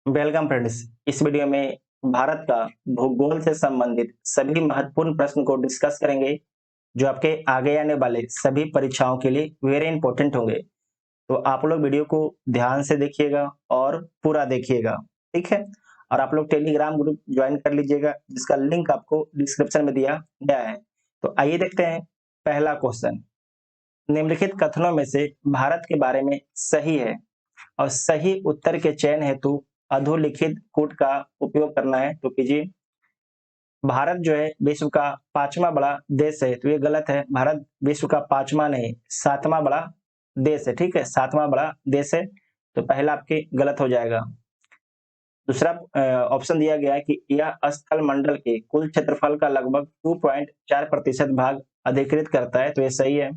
Welcome friends. इस video में भारत का भूगोल से संबंधित सभी महत्वपूर्ण प्रश्न को डिस्कस करेंगे जो आपके आगे आने वाले सभी परीक्षाओं के लिए वेरी इंपॉर्टेंट होंगे। तो आप लोग वीडियो को ध्यान से देखिएगा और पूरा देखिएगा, ठीक है। और आप लोग टेलीग्राम ग्रुप ज्वाइन कर लीजिएगा जिसका लिंक आपको डिस्क्रिप्शन में दिया गया है। तो आइए देखते हैं पहला क्वेश्चन। निम्नलिखित कथनों में से भारत के बारे में सही है और सही उत्तर के चयन हेतु अधोलिखित कूट का उपयोग करना है तो कीजिए। भारत जो है विश्व का पांचवा बड़ा देश है, तो ये गलत है। भारत विश्व का पांचवा नहीं, सातवां बड़ा देश है, ठीक है, सातवां बड़ा देश है। तो पहला आपके गलत हो जाएगा। दूसरा ऑप्शन दिया गया है कि यह स्थल मंडल के कुल क्षेत्रफल का लगभग 2.4% भाग अधिकृत करता है, तो ये सही है।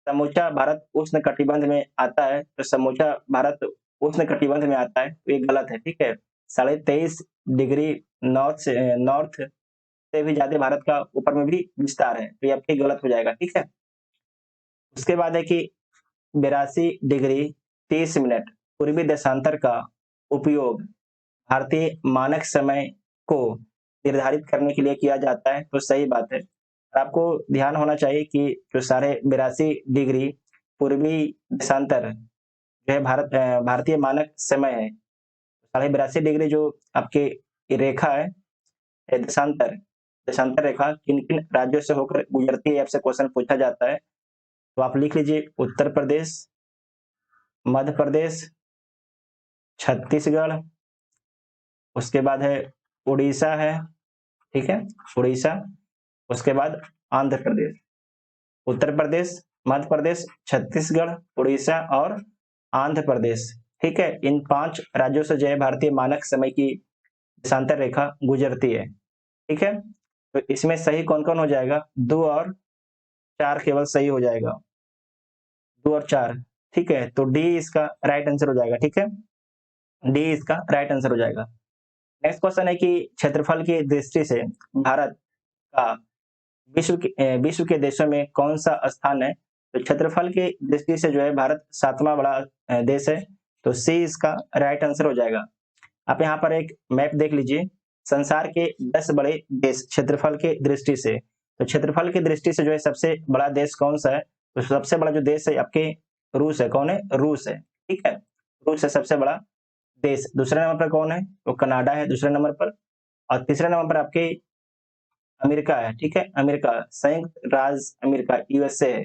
समूचा भारत उष्ण कटिबंध में आता है, तो समूचा भारत उष्ण कटिबंध में आता है, तो ये गलत है, ठीक है। 23.5 डिग्री नॉर्थ से भी ज्यादा भारत का ऊपर में भी विस्तार है, तो ये आपके गलत हो जाएगा, ठीक है। उसके बाद है कि 82 डिग्री 30 मिनट पूर्वी देशांतर का उपयोग भारतीय मानक समय को निर्धारित करने के लिए किया जाता है, तो सही बात है। आपको ध्यान होना चाहिए कि जो 82.5 डिग्री पूर्वी देशांतर जो है भारतीय मानक समय है। 82.5 डिग्री जो आपके रेखा है, देशांतर देशांतर रेखा किन किन राज्यों से होकर गुजरती है, आपसे क्वेश्चन पूछा जाता है। तो आप लिख लीजिए उत्तर प्रदेश, मध्य प्रदेश, छत्तीसगढ़, उसके बाद है उड़ीसा है, ठीक है, उड़ीसा। उसके बाद आंध्र प्रदेश। उत्तर प्रदेश, मध्य प्रदेश, छत्तीसगढ़, उड़ीसा और आंध्र प्रदेश, ठीक है। इन 5 राज्यों से जो है भारतीय मानक समय की देशांतर रेखा गुजरती है, ठीक है। तो इसमें सही कौन कौन हो जाएगा? 2 और 4 केवल सही हो जाएगा, 2 और 4, ठीक है। तो डी इसका राइट आंसर हो जाएगा, ठीक है, डी इसका राइट आंसर हो जाएगा। नेक्स्ट क्वेश्चन है कि क्षेत्रफल की दृष्टि से भारत का विश्व के देशों में कौन सा स्थान है? तो क्षेत्रफल की दृष्टि से जो है भारत 7वां बड़ा देश है, तो सी इसका राइट आंसर हो जाएगा। आप यहाँ पर एक मैप देख लीजिए, संसार के 10 बड़े देश क्षेत्रफल के दृष्टि से। तो क्षेत्रफल की दृष्टि से जो है सबसे बड़ा देश कौन सा है? तो सबसे बड़ा जो देश है आपके रूस है। कौन है? रूस है, ठीक है, रूस है सबसे बड़ा देश। दूसरे नंबर पर कौन है? तो कनाडा है दूसरे नंबर पर। और तीसरे नंबर पर आपके अमेरिका है, ठीक है, अमेरिका, संयुक्त राज्य अमेरिका, यूएसए है।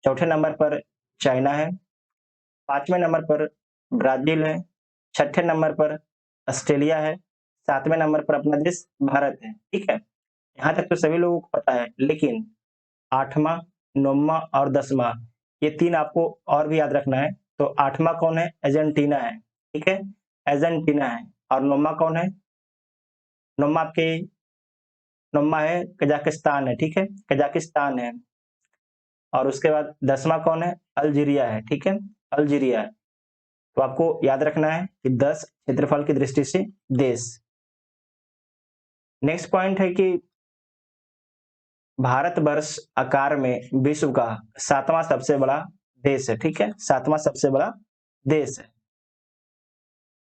चौथे नंबर पर चाइना है। पांचवें नंबर पर ब्राजील है। छठे नंबर पर ऑस्ट्रेलिया है। सातवें नंबर पर अपना देश भारत है, ठीक है। यहाँ तक तो सभी लोगों को पता है, लेकिन आठवां, नौवां और 10वां, ये 3 आपको और भी याद रखना है। तो आठवां कौन है? अर्जेंटीना है, ठीक है, अर्जेंटीना है। और नौवां कौन है? नौवां आपके नौवां है कजाकिस्तान है, ठीक है, कजाकिस्तान है। और उसके बाद 10वां कौन है? अल्जीरिया है, ठीक है, अल्जीरिया है। तो आपको याद रखना है कि 10 क्षेत्रफल की दृष्टि से देश। नेक्स्ट पॉइंट है कि भारतवर्ष आकार में विश्व का 7वां सबसे बड़ा देश है, ठीक है, 7वां सबसे बड़ा देश है।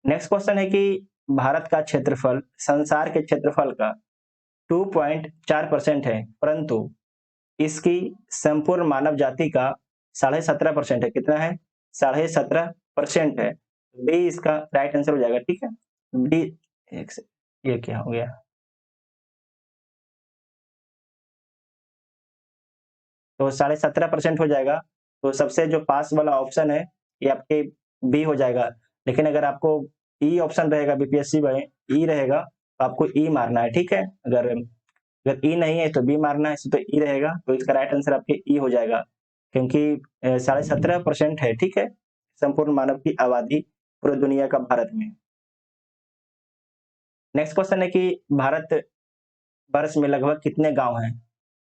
नेक्स्ट क्वेश्चन है कि भारत का क्षेत्रफल संसार के क्षेत्रफल का 2.4% है, परंतु इसकी संपूर्ण मानव जाति का 17.5% है। कितना है? 17.5% है। बी इसका राइट आंसर हो जाएगा, ठीक है, बी। ये क्या हो गया? तो 17.5% हो जाएगा। तो सबसे जो पास वाला ऑप्शन है ये आपके बी हो जाएगा। लेकिन अगर आपको ई ऑप्शन रहेगा, बीपीएससी में ई रहेगा, तो आपको ई मारना है, ठीक है। अगर अगर ई नहीं है तो बी मारना है, तो ई रहेगा। तो इसका राइट आंसर आपके ई हो जाएगा, क्योंकि 17.5% है, ठीक है, संपूर्ण मानव की आबादी पूरी दुनिया का भारत में। नेक्स्ट क्वेश्चन है कि भारत वर्ष में लगभग कितने गांव हैं?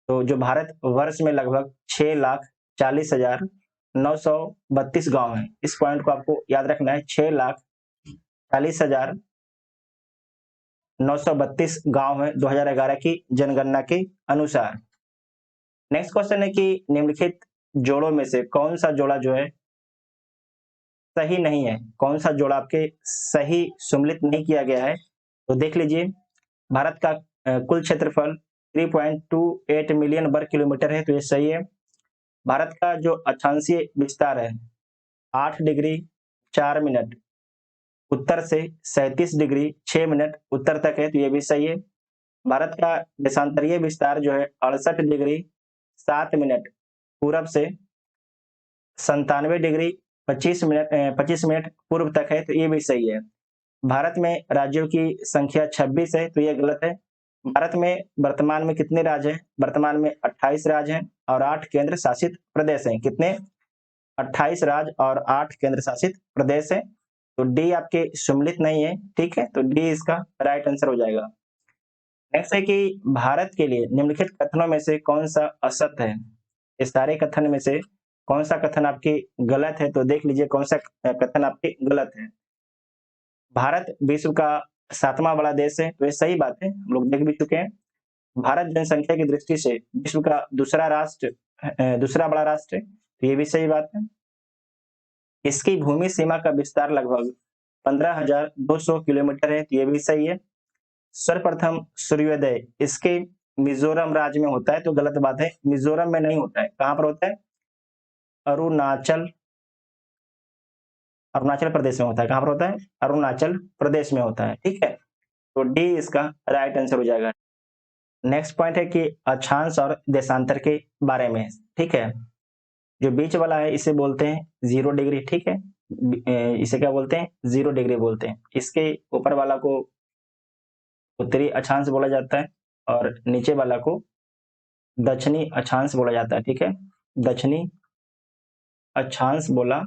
तो जो भारत वर्ष में लगभग 6,40,932 गांव हैं। इस पॉइंट को आपको याद रखना है, 6,40,932 गांव है 2011 की जनगणना के अनुसार। नेक्स्ट क्वेश्चन है कि निम्नलिखित जोड़ों में से कौन सा जोड़ा जो है सही नहीं है, कौन सा जोड़ आपके सही सम्मिलित नहीं किया गया है। तो देख लीजिए, भारत का कुल क्षेत्रफल 3.28 मिलियन वर्ग किलोमीटर है, तो ये सही है। भारत का जो अक्षांशीय विस्तार है 8 डिग्री 4 मिनट उत्तर से 37 डिग्री 6 मिनट उत्तर तक है, तो ये भी सही है। भारत का देशांतरीय विस्तार जो है 68 डिग्री 7 मिनट पूरब से 97 डिग्री 25 मिनट पूर्व तक है, तो ये भी सही है। भारत में राज्यों की संख्या 26 है, तो ये गलत है। भारत में वर्तमान में कितने राज्य हैं? वर्तमान में 28 राज्य हैं और 8 केंद्र शासित प्रदेश हैं। कितने? 28 राज्य और 8 केंद्र शासित प्रदेश है। तो डी आपके सम्मिलित नहीं है, ठीक है, तो डी इसका राइट आंसर हो जाएगा। नेक्स्ट है कि भारत के लिए निम्नलिखित कथनों में से कौन सा असत्य है? इस सारे कथन में से कौन सा कथन आपकी गलत है? तो देख लीजिए कौन सा कथन आपकी गलत है। भारत विश्व का 7वां बड़ा देश है, तो ये सही बात है, हम लोग देख भी चुके हैं। भारत जनसंख्या की दृष्टि से विश्व का दूसरा बड़ा राष्ट्र है, तो ये भी सही बात है। इसकी भूमि सीमा का विस्तार लगभग 15,200 किलोमीटर है, तो ये भी सही है। सर्वप्रथम सूर्योदय इसके मिजोरम राज्य में होता है, तो गलत बात है, मिजोरम में नहीं होता है। कहां पर होता है? अरुणाचल अरुणाचल प्रदेश में होता है। कहां पर होता है? अरुणाचल प्रदेश में होता है, ठीक है, तो डी इसका राइट आंसर हो जाएगा। नेक्स्ट पॉइंट है कि अक्षांश और देशांतर के बारे में, ठीक है। जो बीच वाला है इसे बोलते हैं 0 डिग्री, ठीक है, इसे क्या बोलते हैं? 0 डिग्री बोलते हैं। इसके ऊपर वाला को उत्तरी अक्षांश बोला जाता है और नीचे वाला को दक्षिणी अक्षांश बोला जाता है, ठीक है, दक्षिणी अक्षांश बोला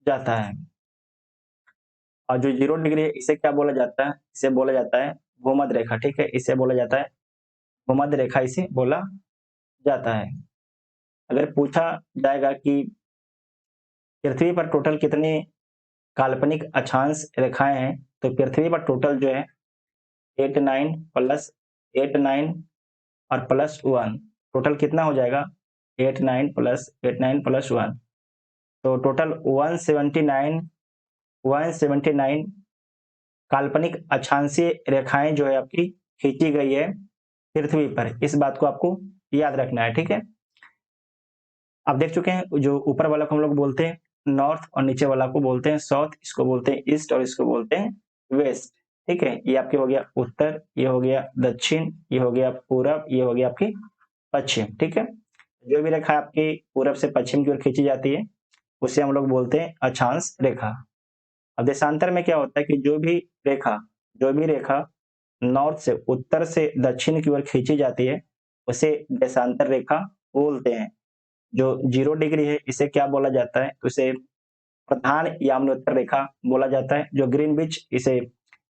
जाता है। और जो 0 डिग्री है इसे क्या बोला जाता है? इसे बोला जाता है भूमध्य रेखा, ठीक है, इसे बोला जाता है भूमध्य रेखा, इसे बोला जाता है। अगर पूछा जाएगा कि पृथ्वी पर टोटल कितनी काल्पनिक अक्षांश रेखाएं हैं, तो पृथ्वी पर टोटल जो है 89 प्लस 89 और प्लस 1, टोटल कितना हो जाएगा? 89 प्लस 1, तो टोटल 179 काल्पनिक अक्षांशीय रेखाएं जो है आपकी खींची गई है पृथ्वी पर। इस बात को आपको याद रखना है, ठीक है। आप देख चुके हैं जो ऊपर वाला को हम लोग बोलते हैं नॉर्थ और नीचे वाला को बोलते हैं साउथ, इसको बोलते हैं ईस्ट और इसको बोलते हैं वेस्ट, ठीक है। ये आपके हो गया उत्तर, ये हो गया दक्षिण, ये हो गया पूरब, ये हो गया आपकी पश्चिम, ठीक है। जो भी रेखा आपकी पूरब से पश्चिम की ओर खींची जाती है उसे हम लोग बोलते हैं अक्षांश रेखा। अब देशांतर में क्या होता है कि जो भी रेखा नॉर्थ से उत्तर से दक्षिण की ओर खींची जाती है उसे देशांतर रेखा बोलते हैं। जो 0 डिग्री है इसे क्या बोला जाता है? उसे प्रधान याम्योत्तर रेखा बोला जाता है। जो ग्रीनविच इसे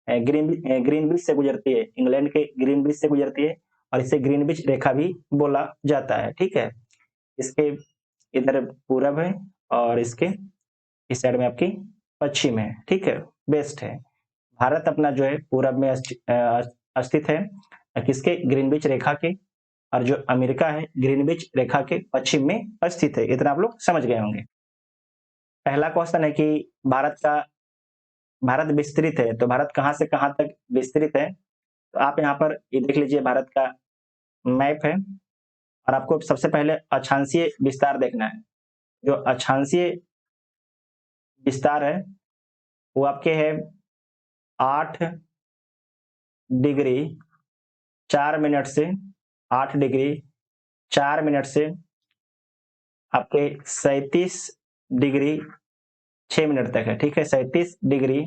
ग्रीनविच से गुजरती है, इंग्लैंड के ग्रीनविच से गुजरती है और इसे ग्रीनविच रेखा भी बोला जाता है, ठीक है। इसके इधर पूरब है और इसके इस साइड में आपकी पश्चिम है, ठीक है, वेस्ट है। भारत अपना जो है पूरब में स्थित है, किसके? ग्रीनविच रेखा के, और जो अमेरिका है ग्रीनविच रेखा के पश्चिम में स्थित है। इतना आप लोग समझ गए होंगे। पहला क्वेश्चन है कि भारत विस्तृत है, तो भारत कहां से कहां तक विस्तृत है? तो आप यहाँ पर ये देख लीजिए भारत का मैप है और आपको सबसे पहले अक्षांशीय विस्तार देखना है। जो अक्षांशीय विस्तार है वो आपके है 8 डिग्री 4 मिनट से 8 डिग्री 4 मिनट से आपके 37 डिग्री 6 मिनट तक है, ठीक है, 37 डिग्री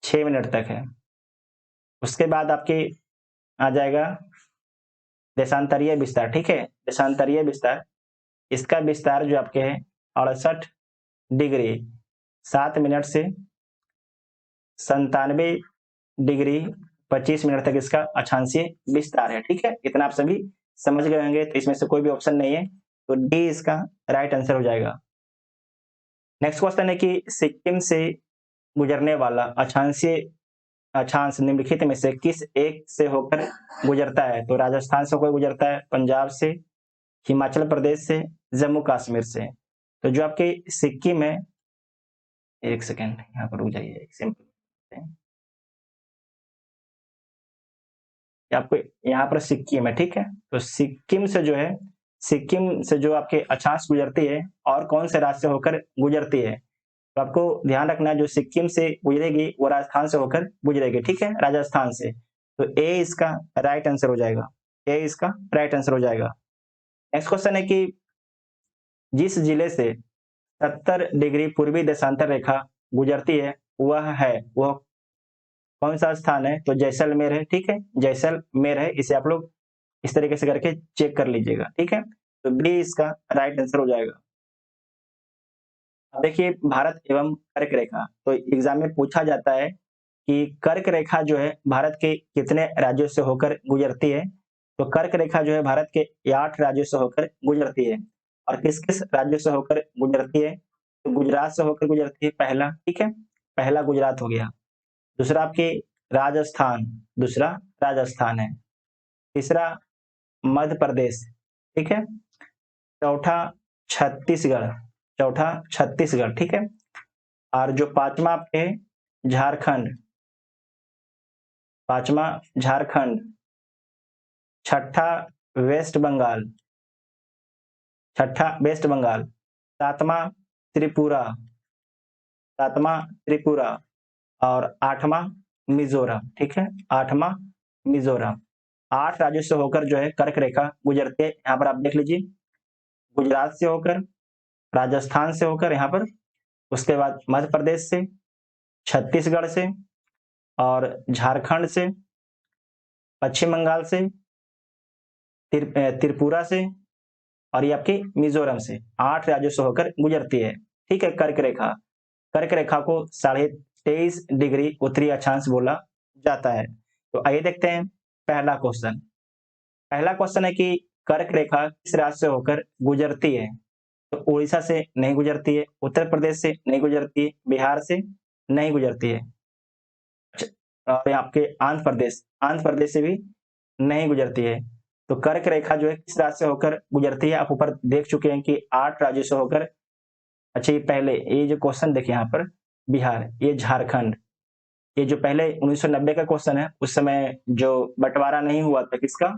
6 मिनट तक है। उसके बाद आपके आ जाएगा देशांतरीय विस्तार, ठीक है, देशांतरीय विस्तार, इसका विस्तार जो आपके है 68 डिग्री 7 मिनट से 97 डिग्री 25 मिनट तक इसका अक्षांशीय विस्तार है, ठीक है। इतना आप सभी समझ गए होंगे, तो इसमें से कोई भी ऑप्शन नहीं है, तो डी इसका राइट आंसर हो जाएगा। नेक्स्ट क्वेश्चन है कि सिक्किम से गुजरने वाला अक्षांश निम्नलिखित में से किस एक से होकर गुजरता है? तो राजस्थान से होकर गुजरता है, पंजाब से, हिमाचल प्रदेश से, जम्मू कश्मीर से। तो जो आपके सिक्किम है एक सेकेंड यहाँ पर रुक जाइए, सिंपल आपको यहाँ पर सिक्किम है, ठीक है। तो सिक्किम से जो है, सिक्किम से जो आपके अक्षांश गुजरती है और कौन से राज्य से होकर गुजरती है, तो आपको ध्यान रखना है जो सिक्किम से गुजरेगी वो राजस्थान से होकर गुजरेगी, ठीक है, राजस्थान से। तो ए इसका राइट आंसर हो जाएगा, ए इसका राइट आंसर हो जाएगा। नेक्स्ट क्वेश्चन है कि जिस जिले से 70 डिग्री पूर्वी देशांतर रेखा गुजरती है वह कौन सा स्थान है, तो जैसलमेर है, ठीक है, जैसलमेर है। इसे आप लोग इस तरीके से करके चेक कर लीजिएगा, ठीक है। तो बी इसका राइट आंसर हो जाएगा। अब देखिए भारत एवं कर्क रेखा, तो एग्जाम में पूछा जाता है कि कर्क रेखा जो है भारत के कितने राज्यों से होकर गुजरती है। तो कर्क रेखा जो है भारत के 8 राज्यों से होकर गुजरती है। और किस किस राज्यों से होकर गुजरती है, तो गुजरात से होकर गुजरती है पहला, ठीक है, पहला गुजरात हो गया। दूसरा आपके राजस्थान, दूसरा राजस्थान है। तीसरा मध्य प्रदेश, ठीक है। चौथा छत्तीसगढ़, चौथा छत्तीसगढ़, ठीक है। और जो पांचवा आपके झारखंड, पांचवा झारखंड। छठा वेस्ट बंगाल, छठा वेस्ट बंगाल। सातवां त्रिपुरा, सातवां त्रिपुरा। और आठवां मिजोरम, ठीक है, आठवां मिजोरम। 8 राज्यों से होकर जो है कर्क रेखा गुजरती है। यहाँ पर आप देख लीजिए, गुजरात से होकर, राजस्थान से होकर यहाँ पर, उसके बाद मध्य प्रदेश से, छत्तीसगढ़ से, और झारखंड से, पश्चिम बंगाल से, त्रिपुरा से, और ये आपकी मिजोरम से। 8 राज्यों से होकर गुजरती है, ठीक है, कर्क रेखा। कर्क रेखा को 23.5 डिग्री उत्तरी अक्षांश बोला जाता है। तो आइए देखते हैं पहला क्वेश्चन। पहला क्वेश्चन है कि कर्क रेखा किस राज्य से होकर गुजरती है, तो उड़ीसा से नहीं गुजरती है, उत्तर प्रदेश से नहीं गुजरती है, बिहार से नहीं गुजरती है, और आपके आंध्र प्रदेश से भी नहीं गुजरती है। तो कर्क रेखा जो है किस राज्य से होकर गुजरती है, आप ऊपर देख चुके हैं कि 8 राज्यों से होकर। अच्छा, ये पहले ये जो क्वेश्चन देखिए यहाँ पर, बिहार, ये झारखंड, ये जो पहले 1990 का क्वेश्चन है, उस समय जो बंटवारा नहीं हुआ था किसका,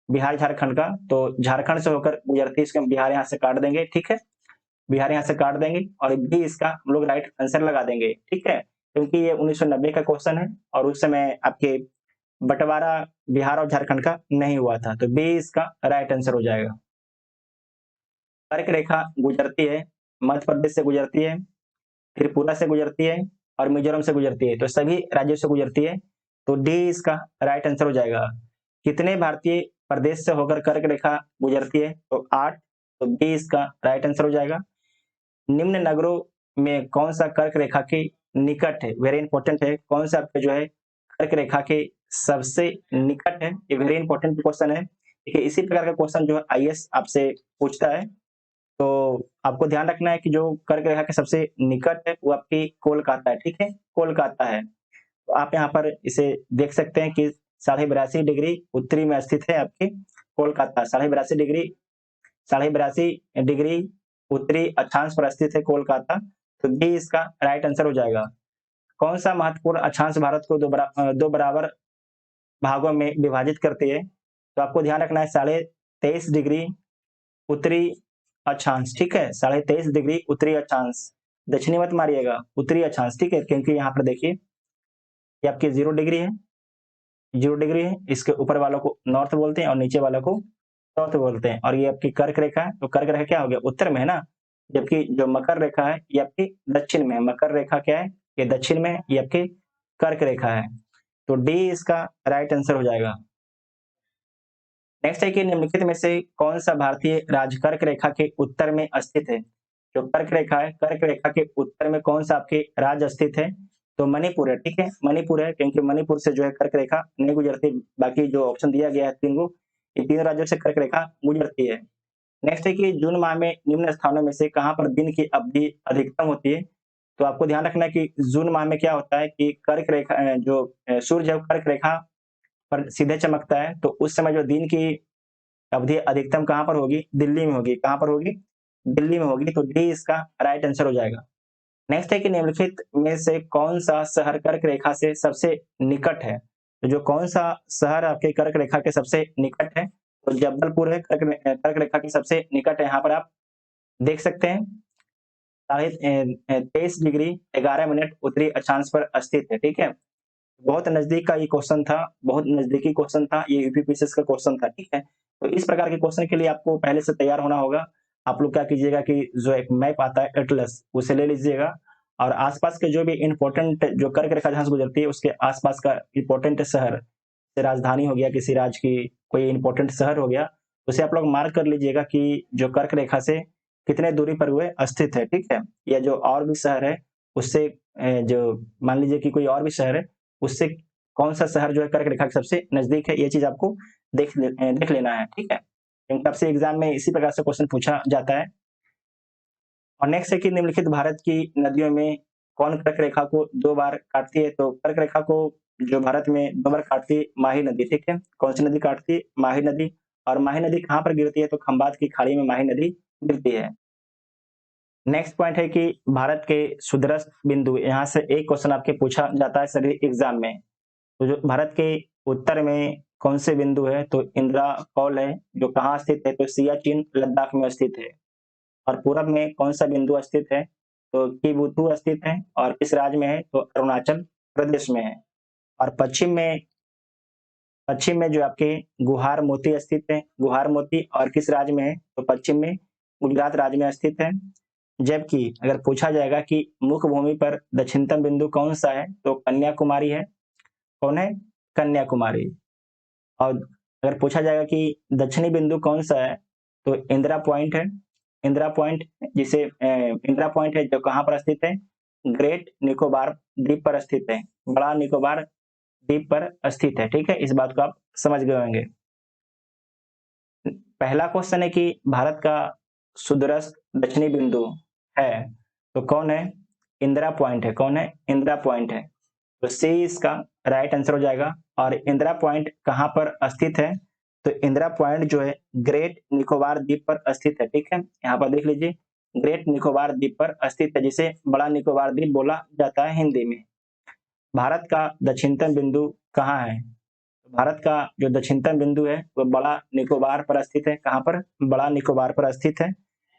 बिहार झारखंड का, तो झारखंड से होकर गुजरती है, इसका बिहार यहाँ से काट देंगे, ठीक है, बिहार यहाँ से काट देंगे, और बी इसका हम लोग राइट आंसर लगा देंगे, ठीक है, क्योंकि ये 1990 का क्वेश्चन है और उस समय आपके बंटवारा बिहार और झारखंड का नहीं हुआ था। तो बी इसका राइट आंसर हो जाएगा। कर्क रेखा गुजरती है, मध्य प्रदेश से गुजरती है, त्रिपुरा से गुजरती है, और मिजोरम से गुजरती है, तो सभी राज्यों से गुजरती है। तो डी इसका राइट आंसर हो जाएगा। कितने भारतीय प्रदेश से होकर कर्क रेखा गुजरती है, तो 8। तो बी इसका राइट आंसर हो जाएगा। निम्न नगरों में कौन सा कर्क रेखा के निकट है, वेरी इंपॉर्टेंट है, कौन सा आपके जो है कर्क रेखा के सबसे निकट है, ये वेरी इंपॉर्टेंट क्वेश्चन है। देखिए इसी प्रकार का क्वेश्चन जो है आईएएस आपसे पूछता है, तो आपको ध्यान रखना है कि जो कर्क रेखा के सबसे निकट है वो आपकी कोलकाता है, ठीक है, कोलकाता है। तो आप यहाँ पर इसे देख सकते हैं कि 82.5 डिग्री उत्तरी में स्थित है आपकी कोलकाता, 82.5 डिग्री, 82.5 डिग्री उत्तरी अक्षांश पर स्थित है कोलकाता। तो बी इसका राइट आंसर हो जाएगा। कौन सा महत्वपूर्ण अक्षांश भारत को दो बराबर भागों में विभाजित करती है, तो आपको ध्यान रखना है 23.5 डिग्री उत्तरी अक्षांश, ठीक है, 23.5 डिग्री उत्तरी अक्षांश, दक्षिणी मत मारिएगा, उत्तरी अक्षांश, ठीक है, क्योंकि यहाँ पर देखिए ये आपकी 0 डिग्री है, 0 डिग्री है, इसके ऊपर वालों को नॉर्थ बोलते हैं और नीचे वालों को साउथ बोलते हैं। और ये आपकी कर्क रेखा है, तो कर्क रेखा क्या हो गया, उत्तर में है ना, जबकि जो मकर रेखा है ये आपकी दक्षिण में है। मकर रेखा क्या है, ये दक्षिण में है, ये आपकी कर्क रेखा है। तो डी इसका राइट आंसर हो जाएगा। नेक्स्ट है कि निम्नलिखित में से कौन सा भारतीय राज्य कर्क रेखा के उत्तर में स्थित है। जो कर्क रेखा है, कर्क रेखा के उत्तर में कौन सा आपके राज्य स्थित है, तो मणिपुर है, ठीक है, मणिपुर है, क्योंकि मणिपुर से जो है कर्क रेखा नहीं गुजरती। बाकी जो ऑप्शन दिया गया है तीन को, ये तीनों राज्यों से कर्क रेखा गुजरती है। नेक्स्ट है कि जून माह में निम्न स्थानों में से कहाँ पर दिन की अवधि अधिकतम होती है। तो आपको ध्यान रखना है कि जून माह में क्या होता है कि कर्क रेखा जो सूर्य जब कर्क रेखा पर सीधे चमकता है, तो उस समय जो दिन की अवधि अधिकतम कहाँ पर होगी, दिल्ली में होगी। कहाँ पर होगी, दिल्ली में होगी। तो डी इसका राइट आंसर हो जाएगा। नेक्स्ट है कि निम्नलिखित में से कौन सा शहर कर्क रेखा से सबसे निकट है। तो जो कौन सा शहर आपके कर्क रेखा के सबसे निकट है, तो जबलपुर है कर्क रेखा के सबसे निकट है। यहाँ पर आप देख सकते हैं 23 डिग्री 11 मिनट उत्तरी अक्षांश पर स्थित है। ठीक है, बहुत नजदीक का ये क्वेश्चन था, बहुत नजदीकी क्वेश्चन था, ये यूपीपीसीएस का क्वेश्चन था। ठीक है, तो इस प्रकार के क्वेश्चन के लिए आपको पहले से तैयार होना होगा। आप लोग क्या कीजिएगा कि जो एक मैप आता है एटलस, उसे ले लीजिएगा और आसपास के जो भी इंपॉर्टेंट जो कर्क रेखा जहां से गुजरती है उसके आसपास का इंपॉर्टेंट शहर, जैसे राजधानी हो गया किसी राज्य की, कोई इंपॉर्टेंट शहर हो गया, उसे आप लोग मार्क कर लीजिएगा कि जो कर्क रेखा से कितने दूरी पर हुए स्थित है। ठीक है, या जो और भी शहर है उससे जो मान लीजिए कि कोई और भी शहर है उससे कौन सा शहर जो है कर्क रेखा के सबसे नजदीक है, ये चीज आपको देख लेना है। ठीक है, क्योंकि आपसे एग्जाम में इसी प्रकार से क्वेश्चन पूछा जाता है। और नेक्स्ट है कि निम्नलिखित भारत की नदियों में कौन कर्क रेखा को 2 बार काटती है। तो कर्क रेखा को जो भारत में 2 बार काटती है माही नदी। ठीक है, कौन सी नदी काटती है? माही नदी। और माही नदी कहाँ पर गिरती है? तो खंबात की खाड़ी में माही नदी गिरती है। नेक्स्ट पॉइंट है कि भारत के सुदूरस्थ बिंदु, यहाँ से एक क्वेश्चन आपके पूछा जाता है सभी एग्जाम में। तो जो भारत के उत्तर में कौन से बिंदु है? तो इंदिरा कौल है, जो कहाँ स्थित है? तो सियाचिन लद्दाख में स्थित है। और पूरब में कौन सा बिंदु स्थित है? तो किबुथु स्थित है। और किस राज्य में है? तो अरुणाचल प्रदेश में है। और पश्चिम में जो आपके गुहार मोती स्थित है, गुहार मोती, और किस राज्य में है? तो पश्चिम में गुजरात राज्य में स्थित है। जबकि अगर पूछा जाएगा कि मुख्य भूमि पर दक्षिणतम बिंदु कौन सा है? तो कन्याकुमारी है। कौन है? कन्याकुमारी। और अगर पूछा जाएगा कि दक्षिणी बिंदु कौन सा है? तो इंदिरा पॉइंट है। इंदिरा पॉइंट, जिसे इंदिरा पॉइंट है जो कहाँ पर स्थित है? ग्रेट निकोबार द्वीप पर स्थित है, बड़ा निकोबार द्वीप पर स्थित है। ठीक है, इस बात को आप समझ गए होंगे। पहला क्वेश्चन है कि भारत का सुदूरस्थ दक्षिणी बिंदु है, तो कौन है? इंदिरा पॉइंट है। कौन है? इंदिरा पॉइंट है। तो सी इसका राइट आंसर हो जाएगा। और इंदिरा पॉइंट कहाँ पर स्थित है? तो इंदिरा पॉइंट जो है ग्रेट निकोबार द्वीप पर स्थित है। ठीक है, यहाँ पर देख लीजिए, ग्रेट निकोबार द्वीप पर स्थित है, जिसे बड़ा निकोबार द्वीप बोला जाता है हिंदी में। भारत का दक्षिणतम बिंदु कहाँ है? भारत का जो दक्षिणतम बिंदु है वो बड़ा निकोबार पर स्थित है। कहाँ पर? बड़ा निकोबार पर स्थित है।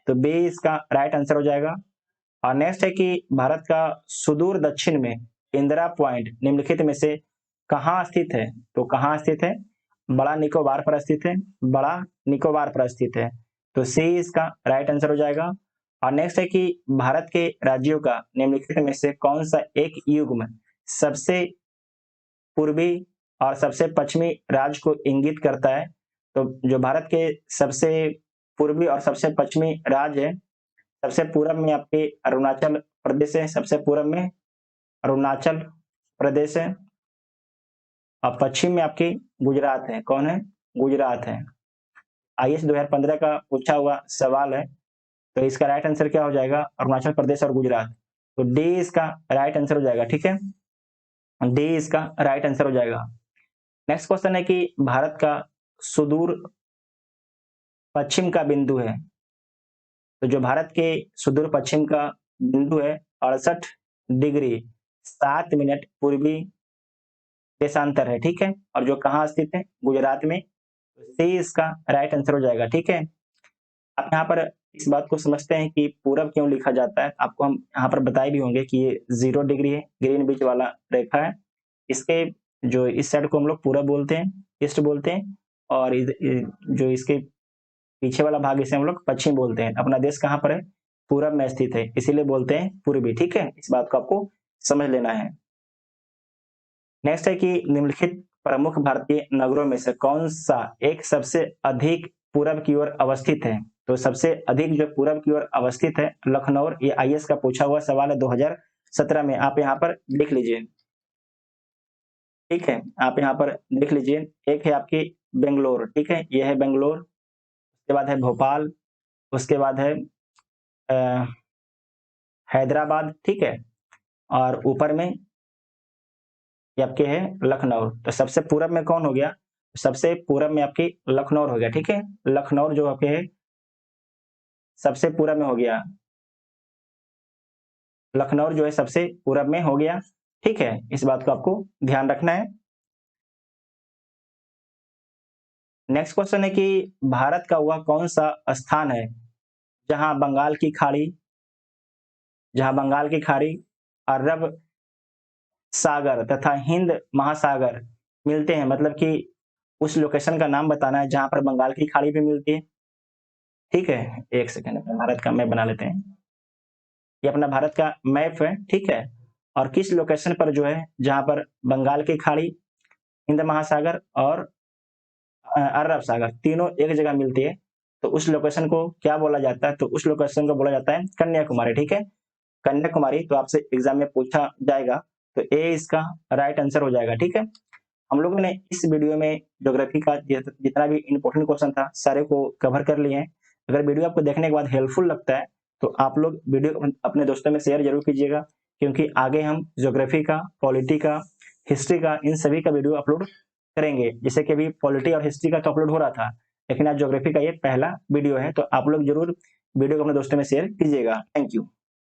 तो बी इसका राइट आंसर हो जाएगा। और नेक्स्ट है कि भारत का सुदूर दक्षिण में इंदिरा पॉइंट निम्नलिखित में से कहाँ स्थित है? तो कहाँ स्थित है? बड़ा निकोबार पर स्थित है। बड़ा निकोबार पर स्थित है। तो सी इसका राइट आंसर हो जाएगा। और नेक्स्ट है कि भारत के राज्यों का निम्नलिखित में से कौन सा एक युग्म सबसे पूर्वी और सबसे पश्चिमी राज्य को इंगित करता है? तो जो भारत के सबसे पूर्वी और सबसे पश्चिमी राज्य है, सबसे पूरब में आपके अरुणाचल प्रदेश है, सबसे पूरब में अरुणाचल प्रदेश है। और पश्चिम में आपकी गुजरात है। कौन है? गुजरात है। आईएएस 2015 का पूछा हुआ सवाल है। तो इसका राइट आंसर क्या हो जाएगा? अरुणाचल प्रदेश और गुजरात। तो डी इसका राइट आंसर हो जाएगा। ठीक है, डी इसका राइट आंसर हो जाएगा। नेक्स्ट क्वेश्चन है कि भारत का सुदूर पश्चिम का बिंदु है। तो जो भारत के सुदूर पश्चिम का बिंदु है 68 डिग्री 7 मिनट पूर्वी देशांतर है। ठीक है, और जो कहाँ स्थित है? गुजरात में। तो सी इसका राइट आंसर हो जाएगा। ठीक है, आप यहाँ पर इस बात को समझते हैं कि पूरब क्यों लिखा जाता है। आपको हम यहाँ पर बताए भी होंगे कि ये 0 डिग्री है, ग्रीन बीच वाला रेखा है। इसके जो इस साइड को हम लोग पूरब बोलते हैं, ईस्ट बोलते हैं, और जो इसके पीछे वाला भाग इसे हम लोग पश्चिम बोलते हैं। अपना देश कहाँ पर है? पूरब में स्थित है, इसीलिए बोलते हैं पूर्वी। ठीक है, इस बात को आपको समझ लेना है। नेक्स्ट है कि निम्नलिखित प्रमुख भारतीय नगरों में से कौन सा एक सबसे अधिक पूरब की ओर अवस्थित है? तो सबसे अधिक जो पूरब की ओर अवस्थित है लखनऊ। ये आईएएस का पूछा हुआ सवाल है 2017 में, आप यहाँ पर देख लीजिए। ठीक है, आप यहाँ पर देख लीजिए, एक है आपकी बेंगलोर। ठीक है, ये है बेंगलोर। उसके बाद है भोपाल। उसके बाद है हैदराबाद। ठीक है, और ऊपर में ये आपके है लखनऊ। तो सबसे पूरब में कौन हो गया? सबसे पूरब में आपकी लखनऊ हो गया। ठीक है, लखनऊ जो आपके है सबसे पूरब में हो गया। लखनऊ जो है सबसे पूरब में हो गया। ठीक है, इस बात को आपको ध्यान रखना है। नेक्स्ट क्वेश्चन है कि भारत का वह कौन सा स्थान है जहां बंगाल की खाड़ी, अरब सागर तथा हिंद महासागर मिलते हैं, मतलब कि उस लोकेशन का नाम बताना है जहां पर बंगाल की खाड़ी भी मिलती है। ठीक है, एक सेकंड, अपने भारत का मैप बना लेते हैं। ये अपना भारत का मैप है, ठीक है, और किस लोकेशन पर जो है जहां पर बंगाल की खाड़ी, हिंद महासागर और अरब सागर तीनों एक जगह मिलती है, तो उस लोकेशन को क्या बोला जाता है? तो उस लोकेशन को बोला जाता है कन्याकुमारी। ठीक है, कन्याकुमारी तो आपसे एग्जाम में पूछा जाएगा, तो ए इसका राइट आंसर हो जाएगा। ठीक है, हम लोगों ने इस वीडियो में ज्योग्राफी का जितना भी इंपॉर्टेंट क्वेश्चन था सारे को कवर कर लिए हैं। अगर वीडियो आपको देखने के बाद हेल्पफुल लगता है तो आप लोग वीडियो अपने दोस्तों में शेयर जरूर कीजिएगा, क्योंकि आगे हम ज्योग्राफी का, पॉलिटी का, हिस्ट्री का, इन सभी का वीडियो अपलोड करेंगे। जैसे कि अभी पॉलिटी और हिस्ट्री का तो अपलोड हो रहा था, लेकिन आज ज्योग्राफी का ये पहला वीडियो है, तो आप लोग जरूर वीडियो को अपने दोस्तों में शेयर कीजिएगा। Thank you.